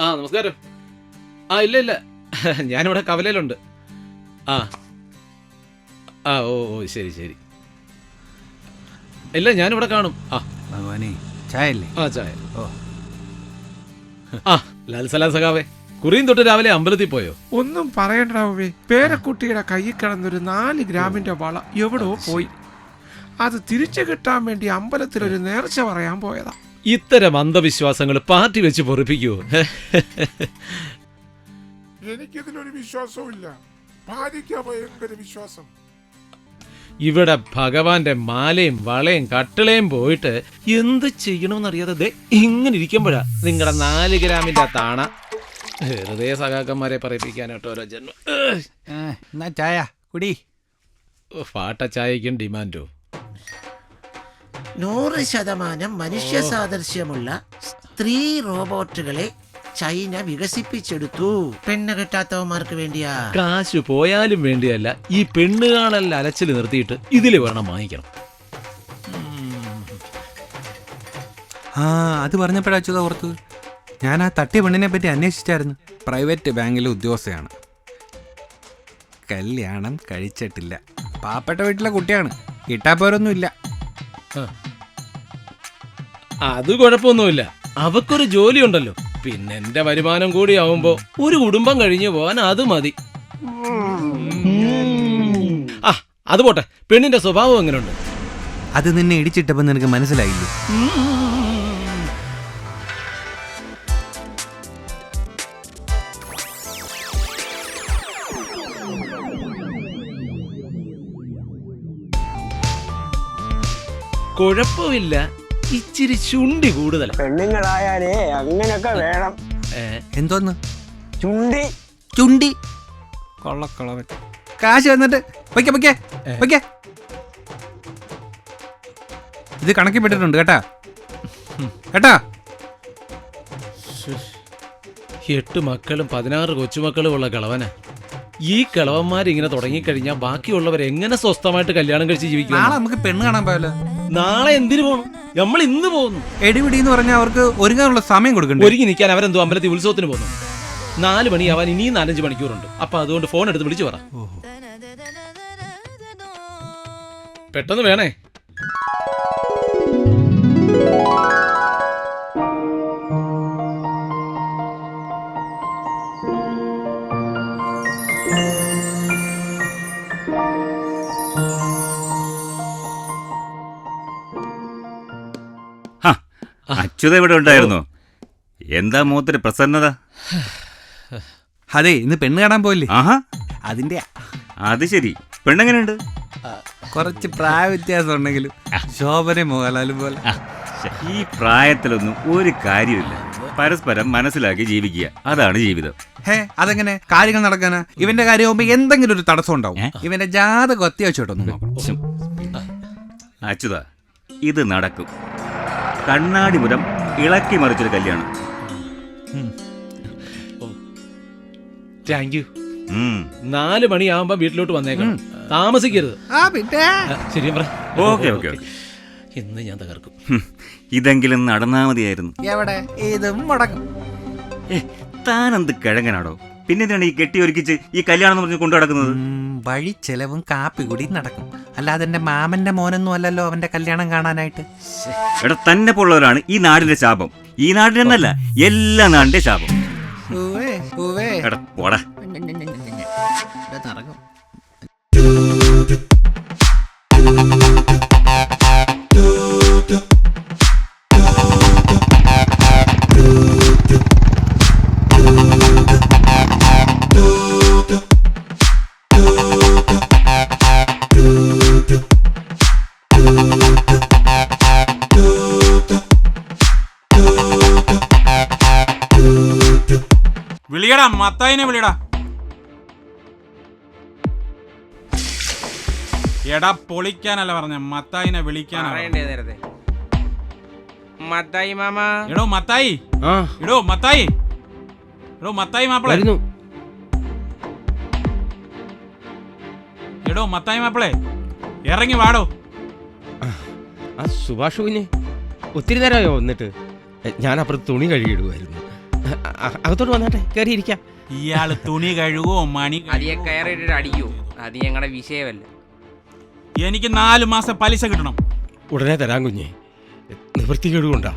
ആ നമസ്കാരം. ആ ഇല്ല ഇല്ല, ഞാനിവിടെ കവലയിലുണ്ട്. ആ ആ ഓ ഓ ശരി ശരി. ഇല്ല ഞാനിവിടെ കാണും. ആ ഭഗവാനെ, ചായ അല്ലേ? ആ ചായ. ഓ ആ ലാൽ സലാം സഖാവേ, കുറിയും തൊട്ട് രാവിലെ അമ്പലത്തിൽ പോയോ? ഒന്നും പറയണ്ടാവേ, പേരക്കുട്ടിയുടെ കയ്യിൽ കിടന്നൊരു 4 ഗ്രാമിന്റെ വള എവിടോ പോയി. അത് തിരിച്ചു കിട്ടാൻ വേണ്ടി അമ്പലത്തിലൊരു നേർച്ച പറയാൻ പോയതാ. ഇത്തരം അന്ധവിശ്വാസങ്ങൾ പാർട്ടി വെച്ച് പൊറിപ്പിക്കുവോ? എനിക്കിതിലൊരു വിശ്വാസവും ഇല്ല. ഭാര്യയ്ക്ക് ഭയങ്കര വിശ്വാസം. ഇവിടെ ഭഗവാന്റെ മാലയും വളയും കട്ടിളയും പോയിട്ട് എന്ത് ചെയ്യണമെന്നറിയാതെ ദേ ഇങ്ങനെ ഇരിക്കുമ്പോഴാ നിങ്ങളുടെ 4 ഗ്രാമിന്റെ താണ. ഹൃദയ സഖാക്കന്മാരെ പറയിപ്പിക്കാനായിട്ട് ഓരോ ജന്മം. എന്നാ ചായ കുടി. പാട്ട ചായക്കും ഡിമാൻഡോ? 100% മനുഷ്യ സാദൃശ്യമുള്ള സ്ത്രീ റോബോട്ടുകളെ ചൈന വികസിപ്പിച്ചെടുത്തു. പെണ്ണ് കിട്ടാത്തവന്മാർക്ക് വേണ്ടിയാ. കാശ് പോയാലും വേണ്ടിയല്ല, ഈ പെണ്ണ് കാണൽ അലച്ചിൽ നിർത്തിയിട്ട് ഇതിൽ വേണം വാങ്ങിക്കണം. ആ അത് പറഞ്ഞപ്പോഴാ അച്യുത ഓർത്ത്. ഞാൻ ആ തട്ടിയ പെണ്ണിനെ പറ്റി അന്വേഷിച്ചായിരുന്നു. പ്രൈവറ്റ് ബാങ്കിലെ ഉദ്യോഗസ്ഥയാണ്. കല്യാണം കഴിച്ചിട്ടില്ല. പാവപ്പെട്ട വീട്ടിലെ കുട്ടിയാണ്. കിട്ടാപ്പോരൊന്നുമില്ല. അത് കുഴപ്പമൊന്നുമില്ല, അവക്കൊരു ജോലി ഉണ്ടല്ലോ. പിന്നെ എന്റെ വരുമാനം കൂടി ആവുമ്പോ ഒരു കുടുംബം കഴിഞ്ഞു പോവാൻ അത് മതി. ആ അത് പോട്ടെ, പെണ്ണിന്റെ സ്വഭാവം എങ്ങനെയുണ്ട്? അത് നിന്നെ ഇടിച്ചിട്ടപ്പോ നിനക്ക് മനസ്സിലായില്ലേ? കുഴപ്പമില്ല, ഇച്ചിരി ചുണ്ടി കൂടുതൽ. പെണ്ണുങ്ങളായാലേ അങ്ങനൊക്കെ വേണം. എന്തോന്ന് ചുണ്ടി ചുണ്ടി? കൊള്ളക്കളവൻ. കാശ് വന്നിട്ട് വയ്ക്കേ. ഇത് കണക്കിപ്പെട്ടിട്ടുണ്ട് കേട്ടാ. 8 മക്കളും 16 കൊച്ചുമക്കളും ഉള്ള കളവന. ഈ കളവന്മാരിങ്ങനെ തുടങ്ങിക്കഴിഞ്ഞാൽ ബാക്കിയുള്ളവർ എങ്ങനെ സ്വസ്ഥമായിട്ട് കല്യാണം കഴിച്ച് ജീവിക്കും? നാളെ നമുക്ക് പെണ്ണ് കാണാൻ പോയല്ലോ. നാളെ എന്തിനു പോകണം? നമ്മൾ ഇന്ന് പോകുന്നു. എടിപിടി എന്ന് പറഞ്ഞാൽ അവർക്ക് ഒരുങ്ങാനുള്ള സമയം കൊടുക്കണ്ടേ? ഒരുങ്ങി നിൽക്കാൻ അവരെന്തോ അമ്പലത്തിൽ ഉത്സവത്തിന് പോകുന്നു. 4 മണിയാവാൻ ഇനിയും 4-5 മണിക്കൂറുണ്ട്. അപ്പൊ അതുകൊണ്ട് ഫോൺ എടുത്ത് വിളിച്ചു പറ. പെട്ടെന്ന് വേണേ. അച്യുത ഇവിടെ ഉണ്ടായിരുന്നോ? എന്താ മുഖത്തൊരു പ്രസന്നത? അതെ, ഇന്ന് പെണ്ണ് കാണാൻ പോയില്ലേ? ആഹാ, അതിന്റെ. അത് ശരി. പെണ്ണെങ്ങനെയുണ്ട്? കുറച്ച് പ്രായ വ്യത്യാസം ഉണ്ടെങ്കിലും ശോഭന മോഹൻലാലും പോലെ. ഈ പ്രായത്തിലൊന്നും ഒരു കാര്യമില്ല. പരസ്പരം മനസ്സിലാക്കി ജീവിക്കുക, അതാണ് ജീവിതം. അതെങ്ങനെ കാര്യങ്ങൾ നടക്കാനാ? ഇവന്റെ കാര്യമാകുമ്പോ എന്തെങ്കിലും ഒരു തടസ്സം ഉണ്ടാവും. ഇവന്റെ ജാതകം അത്യാവശ്യമായിട്ടൊന്നും നോക്കണം. അച്യുത, ഇത് നടക്കും. കണ്ണാടി മുരം ഇളക്കി മറിച്ചൊരു കല്യാണം. Thank you. 4 മണിയാവുമ്പോ വീട്ടിലോട്ട് വന്നേക്കണം, താമസിക്കരുത്. ശരി പറ. Okay okay. ഇന്ന് ഞാൻ തകർക്കും. ഇതെങ്കിലും നടന്നാ മതിയായിരുന്നു. എവിടെ ഇതും മുടക്കും. താനെന്ത് കിഴങ്ങനാടോ? പിന്നെ ഈ കെട്ടി ഒരുക്കിച്ച് ഈ കല്യാണം പറഞ്ഞ് കൊണ്ടു നടക്കുന്നത്? വഴി ചെലവും കാപ്പി കൂടി നടക്കും. അല്ലാതെ എന്റെ മാമന്റെ മോനൊന്നും അല്ലല്ലോ അവന്റെ കല്യാണം കാണാനായിട്ട്. എടാ, തന്നെ പോലുള്ളവരാണ് ഈ നാടിന്റെ ശാപം. ഈ നാടിനെന്നല്ല, എല്ലാ നാടിന്റെ ശാപം. എടാ പോടാ. വിളിയടാ, മത്തായിനെ വിളിയടാ. എടാ പൊളിക്കാനല്ല പറഞ്ഞ, മത്തായിനെ വിളിക്കാനാ. മത്തായി മാമ. എടോ മത്തായി. എടോ മത്തായി. എടോ മത്തായി മാപ്പിളെ. എടോ മത്തായി മാപ്പിളെ, ഇറങ്ങി വാടോ. സുഭാഷ് കുഞ്ഞ് ഒത്തിരി നേരമായോ വന്നിട്ട്? ഞാൻ അപ്പുറത്ത് തുണി കഴുകിയിടുമായിരുന്നു. അകത്തോട്ട് വന്നാട്ടെ, കയറിയിരിക്കാം. ഇയാള് തുണി കഴുകുവോ മണി അധികം കയറിയിട്ട് അടിക്കോ? അത് ഞങ്ങളുടെ വിഷയമല്ല. എനിക്ക് 4 മാസം പലിശ കിട്ടണം. ഉടനെ തരാൻ കുഞ്ഞേ. നിവൃത്തികേട് കൊണ്ടാ.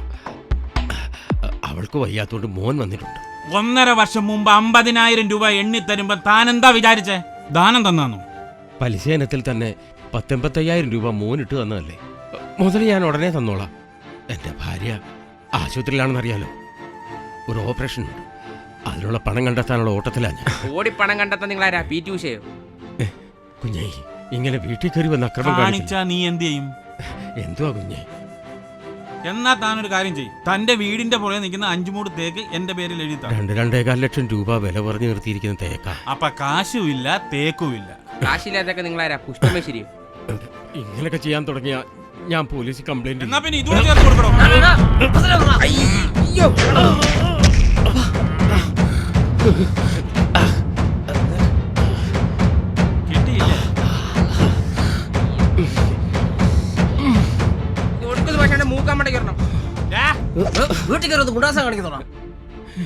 അവൾക്ക് വയ്യാത്തോണ്ട് മോൻ വന്നിട്ടുണ്ട്. 1.5 വർഷം മുമ്പ് 50,000 രൂപ എണ്ണി തരുമ്പോ താൻ എന്താ വിചാരിച്ചേ? ദാനം തന്നാന്നു? പലിശ ഇനത്തിൽ തന്നെ 85,000 രൂപ മോനിട്ട് തന്നതല്ലേ. മുതൽ ഞാൻ ഉടനെ തന്നോളാം. എൻ്റെ ഭാര്യ ആശുപത്രിയിലാണെന്നറിയാലോ. ഒരു ഓപ്പറേഷൻ ഉണ്ട്. അതിനുള്ള പണം കണ്ടെത്താനുള്ള ഓട്ടത്തിലാണ് ഞാൻ. ഓടിപ്പണം കണ്ടെത്താൻ നിങ്ങളാരാ? PT ഉഷയോ? കുഞ്ഞേ, ഇങ്ങനെ വീട്ടിൽ കയറി വന്ന് അക്രമം കാണിച്ചാ നീ എന്ത് ചെയ്യും? എന്തുവാ കുഞ്ഞേ? എന്നാ താനൊരു കാര്യം ചെയ്യും. തന്റെ വീടിന്റെ പുറകെ നിൽക്കുന്ന 5 മൂട് തേക്ക് എന്റെ പേരിൽ എഴുതി 2-2.25 ലക്ഷം രൂപ വില പറഞ്ഞു നിർത്തിയിരിക്കുന്ന തേക്കാ. അപ്പൊ കാശും ഇല്ല തേക്കും ഇല്ല. കാശില്ലാത്തൊക്കെ നിങ്ങളാരാ? പുഷ്പമേശ്വരിയോ? ഇങ്ങനെയൊക്കെ ചെയ്യാൻ തുടങ്ങിയ ഞാൻ പോലീസിൽ കംപ്ലൈന്റ് എന്നാ പിന്നെ ഇതുകൂടെ ചേർത്ത് കൊടുക്കണോ? കിട്ടിയില്ലേ? മൂക്കാമ്പട കയറണം. വീട്ടിൽ കയറി ഗുണ്ടാസം കാണിക്കുന്നോടാ.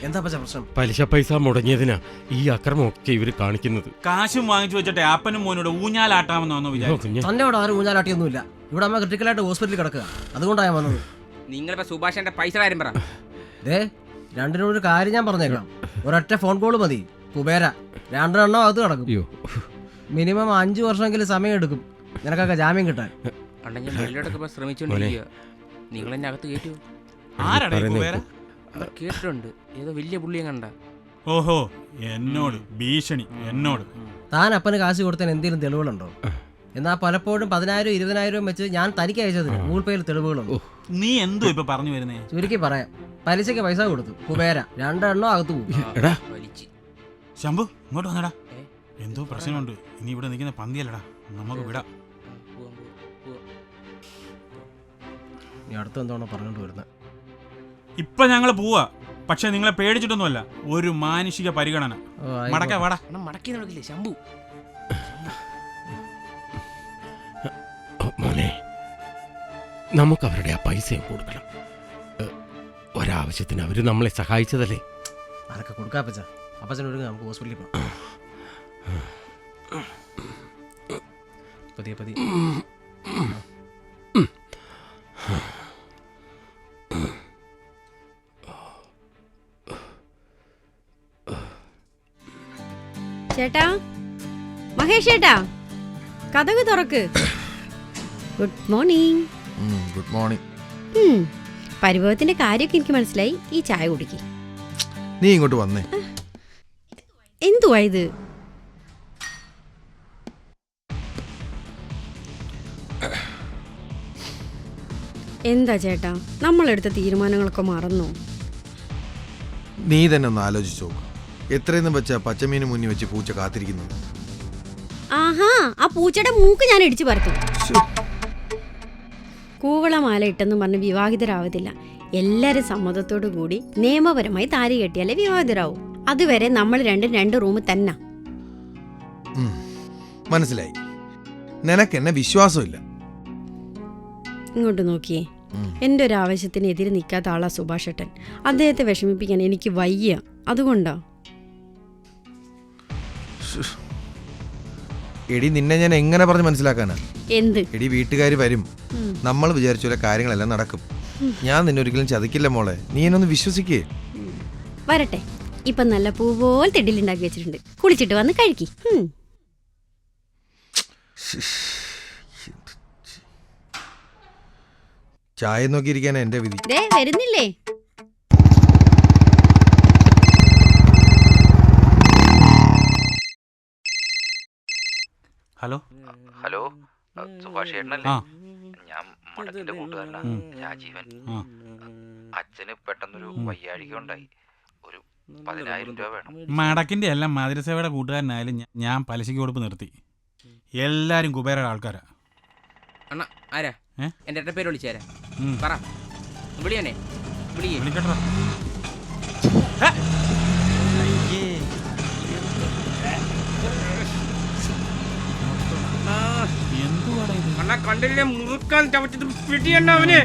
എന്താ പ്രശ്നം? പലിശ പൈസ മുടങ്ങിയതിനാ ഈ അക്രമമൊക്കെ ഇവര് കാണിക്കുന്നത്. കാശും വാങ്ങിച്ചു വെച്ചിട്ട് അപ്പനും മോനോട് ഊഞ്ഞാലാട്ടാമെന്നോ വിചാരിച്ചു? തന്നെ അവിടെ ആരും ഊഞ്ഞാലാട്ടിയൊന്നുമില്ല. ഇവിടെ അമ്മ ക്രിട്ടിക്കലായിട്ട് ഹോസ്പിറ്റലിൽ കിടക്കുക. അതുകൊണ്ടാണ് ഞാൻ വന്നത്. നിങ്ങളിപ്പോ സുഭാഷന്റെ പൈസ കാര്യം പറ. രണ്ടിനോടൊരു കാര്യം ഞാൻ പറഞ്ഞേക്കാം. ഒരൊറ്റ ഫോൺ കോള് മതി. കുബേര 2 എണ്ണം അകത്ത് കിടക്കും. മിനിമം 5 വർഷമെങ്കിലും സമയം എടുക്കും നിനക്കൊക്കെ ജാമ്യം കിട്ടാൻ. ഞാൻ വെള്ളിയോടൊക്കെ ശ്രമിച്ചോണ്ടിരിക്കുക. നിങ്ങൾ എന്നെ അകത്ത് കയറ്റുമോ? ആരാടാ ഈ കുബേര? കേട്ടിട്ടുണ്ട്, ഏതോ വലിയ പുള്ളിയെ കണ്ട. ഓഹോ, എന്നോട് ഭീഷണി. എന്നോട് താൻ അപ്പന് കാശ് കൊടുത്തതിന് എന്തെങ്കിലും തെളിവുകളുണ്ടോ? എന്നാൽ പലപ്പോഴും 10,000 20,000 വെച്ച് ഞാൻ തനിക്ക് അയച്ചതിന് ഗൂഗിൾ പേയിൽ തെളിവുകളുണ്ട്. നീ എന്തോ ഇപ്പൊ പറഞ്ഞു വരുന്നേ? ചുരുക്കി പറയാം, പലിശക്ക് പൈസ കൊടുത്തു കുബേര 2 എണ്ണം അകത്ത് പോകും. ശംഭു ഇങ്ങോട്ട് വന്നടാ. എന്തോ പ്രശ്നമുണ്ട്. ഇനി ഇവിടെ നിൽക്കുന്ന പന്തിയല്ലടാ, നമുക്ക് വിടാം. നീ അടുത്ത് എന്താണോ പറഞ്ഞോണ്ട് വരുന്നത്? ഇപ്പൊ ഞങ്ങള് പോവാ. പക്ഷെ നിങ്ങളെ പേടിച്ചിട്ടൊന്നുമല്ല, ഒരു മാനുഷിക പരിഗണന. മടക്ക വാടാ. മടക്കി നടക്കില്ലേ ശംഭു? മോനെ, നമുക്ക് അവരുടെ ആ പൈസയും കൊടുക്കണം. ഒരാവശ്യത്തിന് അവര് നമ്മളെ സഹായിച്ചതല്ലേ. അതൊക്കെ കൊടുക്കാം അപ്പച്ച. അപ്പച്ചനൊരു നമുക്ക് ഹോസ്പിറ്റലിൽ പോകാം. പതിയെ പതിയെ. ചേട്ടാ, മഹേഷ് ചേട്ടാ, കഥക് തുറക്ക്. Good morning. Good morning. പരിഭവത്തിന്റെ കാര്യമൊക്കെ എനിക്ക് മനസ്സിലായി. ഈ ചായ കുടിക്ക്. നീ ഇങ്ങോട്ട് വന്നേ. എന്തുവാ ഇത്? എന്താ ചേട്ടാ, നമ്മളെടുത്ത തീരുമാനങ്ങളൊക്കെ മറന്നോ? നീ തന്നെ ഒന്ന് ആലോചിച്ചു നോക്ക്. എത്രയെന്നും വെച്ചാ പച്ചമീന് മുന്നിൽ വെച്ച് പൂച്ച കാത്തിരിക്കുന്നത്. ആഹാ, ആ പൂച്ചയുടെ മൂക്ക് ഞാൻ ഇടിച്ചു പറത്തും. കൂവളമാല ഇട്ടെന്ന് പറഞ്ഞ് വിവാഹിതരാവതില്ല. എല്ലാരും സമ്മതത്തോടു കൂടി നിയമപരമായി താലി കെട്ടിയാലേ വിവാഹിതരാവും. അതുവരെ നമ്മൾ 2 റൂം തന്നെ. മനസ്സിലായി. നിനക്ക് എന്നെ വിശ്വാസമില്ല. ഇങ്ങോട്ട് നോക്കിയേ, എൻ്റെ ഒരു ആവശ്യത്തിന് എതിരെ നിൽക്കാത്ത ആളാ സുഭാഷേട്ടൻ. അദ്ദേഹത്തെ വിഷമിപ്പിക്കാൻ എനിക്ക് വയ്യ. അതുകൊണ്ടാ. എടി, നിന്നെ ഞാൻ എങ്ങനെ പറഞ്ഞ് മനസ്സിലാക്കാനാ? എന്ത്? എടി, വീട്ടുകാർ വരും. നമ്മൾ വിചാരിച്ച പോലെ കാര്യങ്ങളെല്ലാം നടക്കും. ഞാൻ നിന്നെ ഒരിക്കലും ചതിക്കില്ല മോളെ. നീ എന്നൊന്ന് വിശ്വസിക്കേ. വരട്ടെ. ഇപ്പൊ നല്ല പൂ പോലെ തെടിലുണ്ടാക്കി വെച്ചിട്ടുണ്ട്. കുളിച്ചിട്ട് വന്ന് കഴിക്കി. ചായ നോക്കിയിരിക്കാനാ എന്റെ വിധി. വരുന്നില്ലേ? ഹലോ ഹലോ, സുഭാഷ് ചേട്ടനല്ലേ? ഞാൻ മഠത്തിന്റെ കൂട്ടുകാരനാ, രാജീവൻ. അച്ഛന് പെട്ടെന്നൊരു വയ്യാഴിക ഉണ്ടായി. ഒരു 10,000 രൂപ വേണം. മടക്കിന്റെ എല്ലാം മധുരസേവയുടെ കൂട്ടുകാരനായാലും ഞാൻ പലിശയ്ക്ക് കൊടുപ്പ് നിർത്തി. എല്ലാരും കുബേരയുടെ ആൾക്കാരാ. അണ്ണ ആരാ? എന്റെ പേര് വിളിച്ചാരാ? പറ. വിളിയനെ വിളിക്കട്ടാ. കണ്ടില്ലേ മുറുക്കാൻ ചവച്ചിട്ട് പിടിയണ്ണ അവന്.